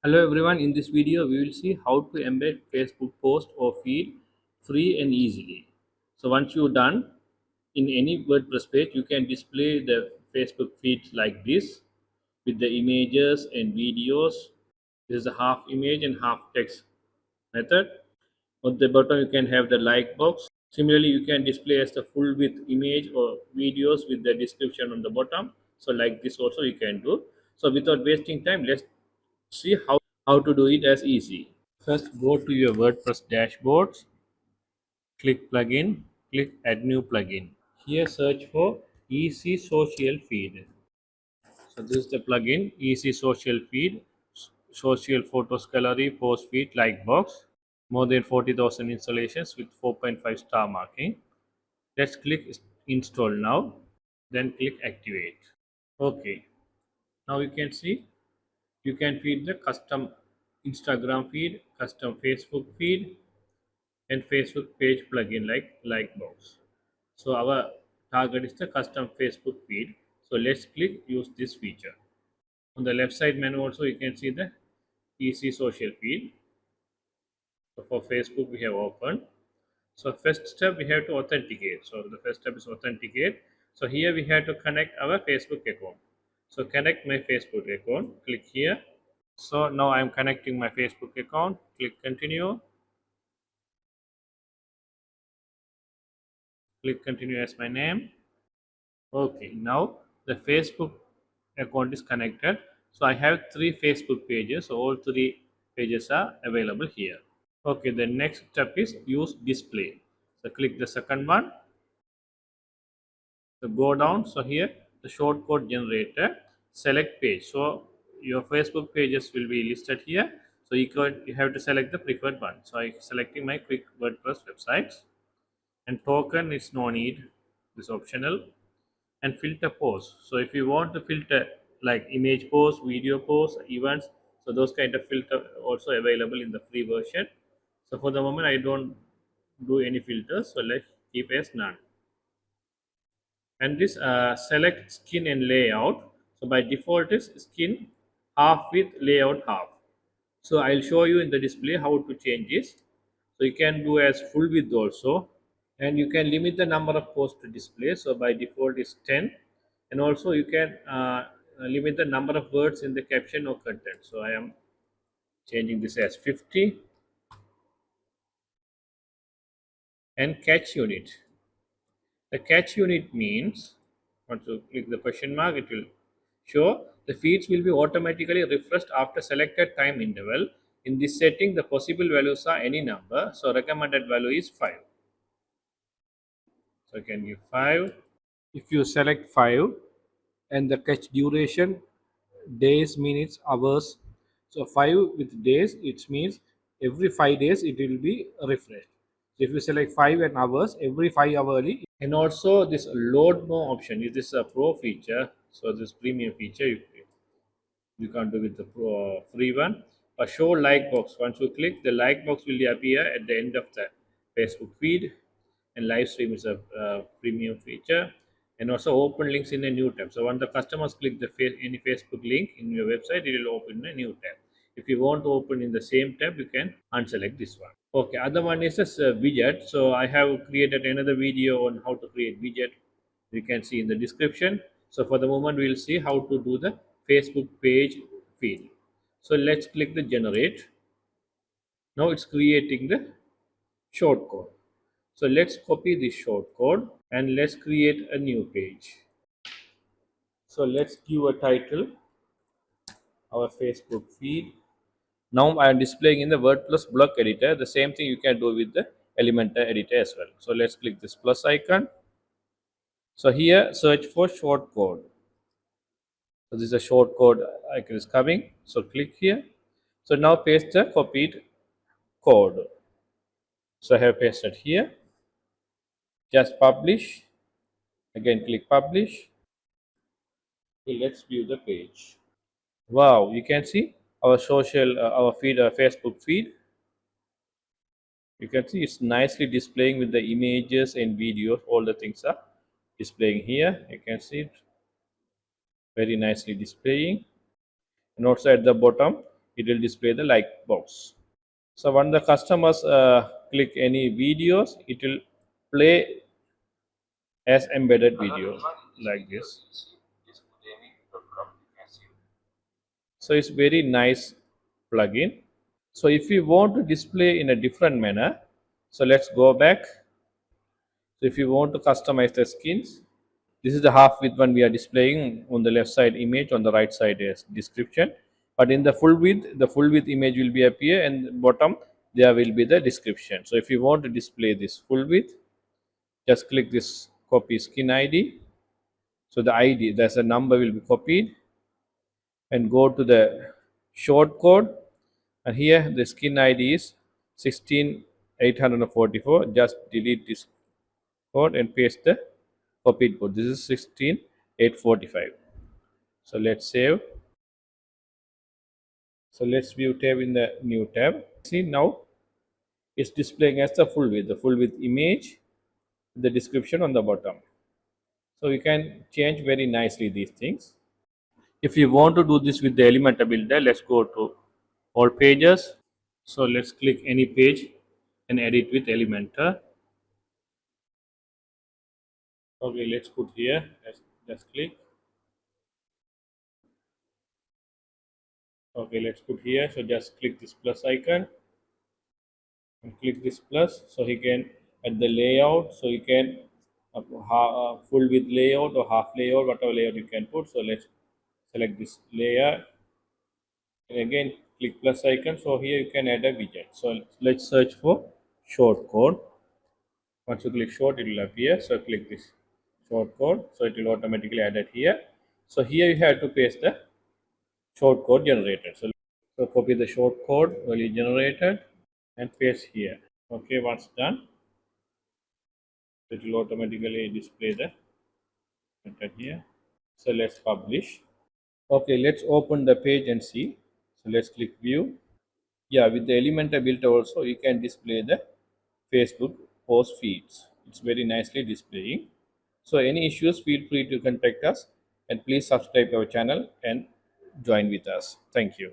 Hello everyone, in this video we will see how to embed Facebook post or feed free and easily. So once you're done, in any WordPress page you can display the Facebook feed like this with the images and videos. This is a half image and half text method. On the bottom you can have the like box. Similarly, you can display as the full width image or videos with the description on the bottom. So like this also you can do. So without wasting time, let's see how to do it as easy. First, go to your WordPress dashboard, click plugin, click add new plugin. Here search for Easy Social Feed. So this is the plugin Easy Social Feed, Social Photos Gallery, Post Feed, Like Box. More than 40,000 installations with 4.5 star marking. Let's click install now, then click activate. Okay, now you can see you can feed the custom Instagram feed, custom Facebook feed, and Facebook page plugin like box. So our target is the custom Facebook feed. So let's click use this feature. On the left side menu also you can see the easy social feed. So for Facebook we have opened. So first step we have to authenticate. So the first step is authenticate. So here we have to connect our Facebook account. So connect my Facebook account. Click here. So now I am connecting my Facebook account. Click continue. Click continue as my name. Okay, now the Facebook account is connected. So I have three Facebook pages. So all three pages are available here. Okay, the next step is use display. So click the second one. So go down. So here the shortcode generator, select page. So your Facebook pages will be listed here. So you have to select the preferred one. So I selecting my quick WordPress websites, and token is no need, this optional. And filter posts. So if you want to filter like image posts, video posts, events, so those kind of filter also available in the free version. So for the moment I don't do any filters, so let's keep as none. And this select skin and layout. So by default is skin half width, layout half. So I'll show you in the display how to change this. So you can do as full width also, and you can limit the number of posts to display. So by default is 10, and also you can limit the number of words in the caption or content. So I am changing this as 50. And catch unit. The catch unit means, once you click the question mark, it will show the feeds will be automatically refreshed after selected time interval. In this setting, the possible values are any number. So recommended value is 5. So I can give 5. If you select 5 and the catch duration, days, minutes, hours. So 5 with days, it means every 5 days it will be refreshed. So if you select 5 and hours, every 5 hourly. And also this load more option, is this a pro feature? So this premium feature you can't do with the free one. A show like box, once you click, the like box will appear at the end of the Facebook feed. And live stream is a premium feature. And also open links in a new tab. So when the customers click any Facebook link in your website, it will open in a new tab. If you want to open in the same tab, you can unselect this one. Okay, other one is this widget. So I have created another video on how to create widget. You can see in the description. So for the moment, we'll see how to do the Facebook page feed. So let's click the generate. Now it's creating the shortcode. So let's copy this shortcode and let's create a new page. So let's give a title, our Facebook feed. Now I am displaying in the WordPress block editor. The same thing you can do with the Elementor editor as well. So let's click this plus icon. So here search for shortcode. So this is a shortcode icon is coming. So click here. So now paste the copied code. So I have pasted here. Just publish. Again click publish. Okay, let's view the page. Wow, you can see our our feed, Facebook feed. You can see it's nicely displaying with the images and videos. All the things are displaying here. You can see it very nicely displaying. And also at the bottom, it will display the like box. So when the customers click any videos, it will play as embedded video like this. So it's very nice plugin. So if you want to display in a different manner, so let's go back. So if you want to customize the skins, this is the half width one we are displaying. On the left side image, on the right side is description. But in the full width image will be appear, and bottom there will be the description. So if you want to display this full width, just click this copy skin ID. So the ID, there's a number will be copied, and go to the short code, and here the skin ID is 16844. Just delete this code and paste the copied code. This is 16845. So let's save. So let's view tab in the new tab. See, now it's displaying as the full width image, the description on the bottom. So you can change very nicely these things. If you want to do this with the Elementor builder, let's go to all pages. So let's click any page and edit with Elementor. Okay, let's put here. Let's click. Okay, let's put here. So just click this plus icon and click this plus, so he can add the layout. So you can full width layout or half layout, whatever layout you can put. So let's select this layer and again click plus icon. So here you can add a widget. So let's search for short code. Once you click short, it will appear. So click this short code, so it will automatically add it here. So here you have to paste the short code generated. So copy the short code already generated and paste here. Okay, once done, it will automatically display the content here. So let's publish. Okay, let's open the page and see. So let's click view. Yeah, with the Elementor built also, you can display the Facebook post feeds. It's very nicely displaying. So any issues, feel free to contact us, and please subscribe our channel and join with us. Thank you.